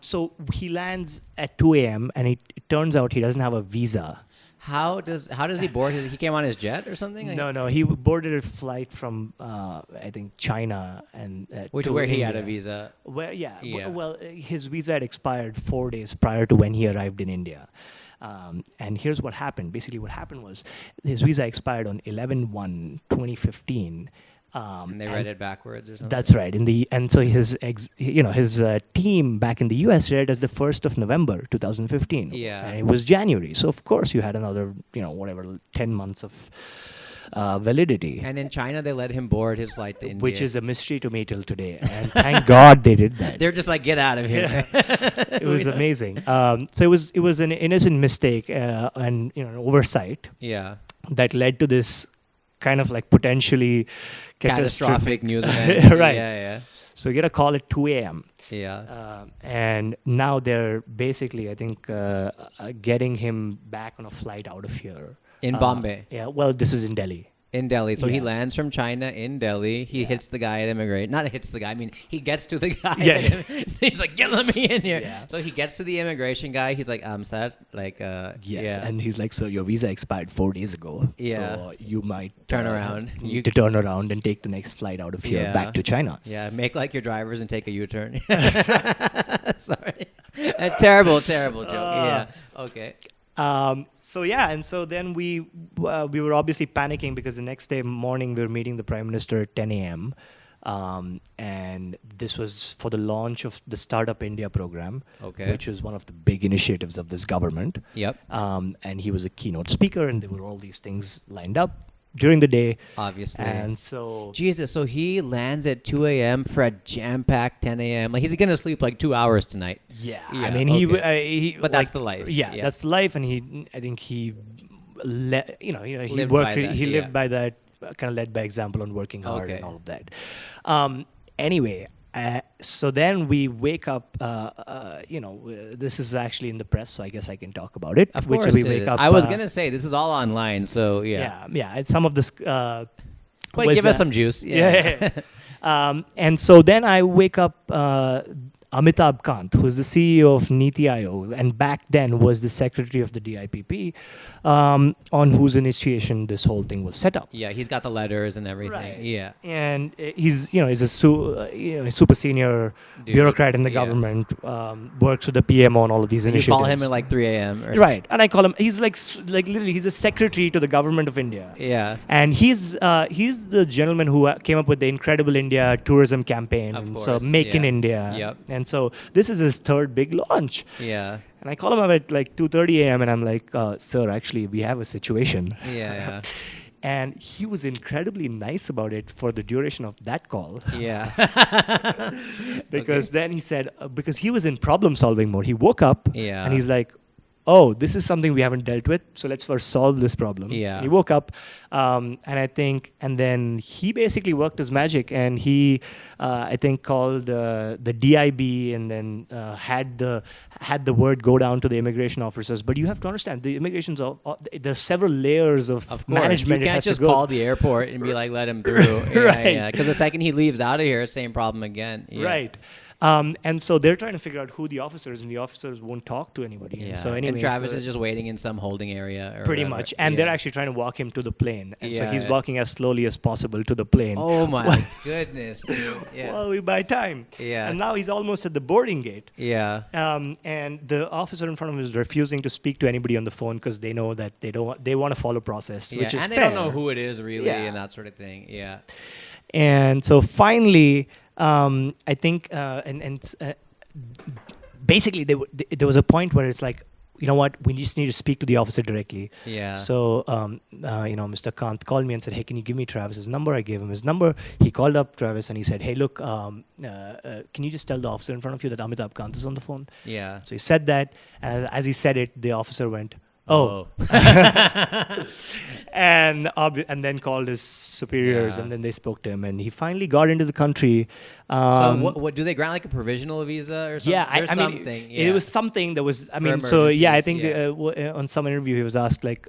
So he lands at 2 a.m. and it turns out he doesn't have a visa. How does he board his? He came on his jet or something? No. He boarded a flight from I think China and Where he had a India. visa. Well, yeah. Yeah. Well, his visa had expired 4 days prior to when he arrived in India. And here's what happened. Basically, what happened was his visa expired on 11/1/2015. And they read it backwards or something. That's right. And so his team back in the US read it as the 1st of November 2015. Yeah. And it was January. So of course you had another 10 months of validity. And in China, they let him board his flight to India, Which is a mystery to me till today. And thank God they did that. they're just like, get out of here. It was amazing. So it was an innocent mistake and an oversight Yeah. that led to this kind of like potentially Catastrophic news event. Right. Yeah. So you get a call at 2 a.m. Yeah. And now they're basically, I think, getting him back on a flight out of here. In Bombay. Yeah, well, this is in Delhi. In Delhi. So he Yeah. lands from China in Delhi. He hits the guy at immigration. Not hits the guy. I mean, he gets to the guy. Yeah. He's like, let me in here. Yeah. So he gets to the immigration guy. He's like, sir, like, Yes, yeah. and he's like, so your visa expired 4 days ago. Yeah. So you might Turn around. need to turn around and take the next flight out of here Yeah. back to China. Yeah, make like your drivers and take a U-turn. Sorry. A terrible joke. Yeah. Okay. And so then we were obviously panicking because the next day morning we were meeting the Prime Minister at 10 a.m. And this was for the launch of the Startup India program, Okay. which was one of the big initiatives of this government. Yep. And he was a keynote speaker, and there were all these things lined up during the day. Obviously. And so Jesus, so he lands at 2 a.m. for a jam-packed 10 a.m. Like, he's going to sleep like 2 hours tonight. yeah, Yeah, I mean, okay. he But that's the life. Yeah, Yeah. that's the life, and he Lived he lived by that, by that, kind of led by example on working hard Okay. and all of that. Anyway, so then we wake up. This is actually in the press, so I guess I can talk about it. Of which course we it wake is. up. I was going to say, this is all online, so yeah. Yeah. It's some of this. But was, give us some juice. Yeah. And so then I wake up. Amitabh Kant, who's the CEO of Niti Aayog, and back then was the secretary of the DIPP, on whose initiation this whole thing was set up. Yeah, he's got the letters and everything. Right. Yeah. And he's a super senior Dude, bureaucrat in the yeah. government, works with the PMO on all of these You initiatives. call him at like 3 a.m. or Right, and I call him. He's like literally, he's a secretary to the government of India. Yeah. And he's the gentleman who came up with the Incredible India tourism campaign. Of and so course, Make in yeah. India. Yep. And so this is his third big launch. Yeah. And I call him up at like 2:30 a.m. and I'm like, sir, actually, we have a situation. Yeah. And he was incredibly nice about it for the duration of that call. Yeah. Because then he said, because he was in problem-solving mode. He woke up Yeah. and he's like, oh, this is something we haven't dealt with, so let's first solve this problem. Yeah. He woke up, and then he basically worked his magic, and he, I think, called the DIB, and then had the word go down to the immigration officers. But you have to understand, the immigration's there's several layers of Of course. management. You it can't has just to go. call the airport and be like, let him through. Right. Yeah. Because the second he leaves out of here, same problem again. Yeah. Right. And so they're trying to figure out who the officer is, and the officers won't talk to anybody. Yeah. And so anyway, and Travis is just waiting in some holding area. Or pretty whatever. much. And Yeah. they're actually trying to walk him to the plane. And so Yeah, he's yeah. walking as slowly as possible to the plane. Oh my goodness. Dude. Yeah. Well, we buy time. Yeah. And now he's almost at the boarding gate. Yeah. And the officer in front of him is refusing to speak to anybody on the phone because they know that they want to follow process, Yeah. which is And they fair. don't know who it is really Yeah. and that sort of thing. Yeah. And so finally, I think, basically there was a point where it's like, you know what, we just need to speak to the officer directly. Yeah. So, Mr. Kant called me and said, hey, can you give me Travis's number? I gave him his number. He called up Travis and he said, hey, look, can you just tell the officer in front of you that Amitabh Kant is on the phone? Yeah. So he said that. As he said it, the officer went, oh. And then called his superiors, Yeah. and then they spoke to him, and he finally got into the country. So what do they grant, like a provisional visa or something? Yeah, There's I mean, something. it was something that was. I For mean, so yeah, I emergencies, think yeah. on some interview he was asked like,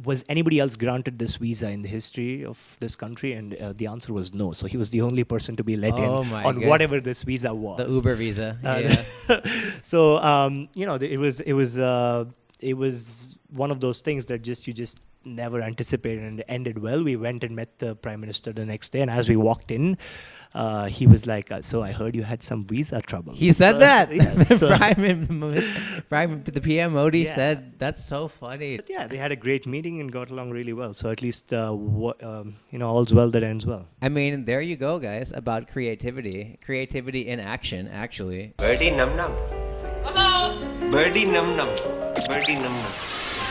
was anybody else granted this visa in the history of this country? And the answer was no. So he was the only person to be let in Oh my on God. whatever this visa was. The Uber visa. Yeah. So it was one of those things that you just never anticipated, and it ended well. We went and met the Prime Minister the next day, and as we walked in, he was like, "So I heard you had some visa trouble." He said that. So- The PM Modi Yeah. said, that's so funny. But yeah, they had a great meeting and got along really well. So at least, all's well that ends well. I mean, there you go, guys, about creativity. Creativity in action, actually. Birdy num num. Birdy num num. Birdy num num.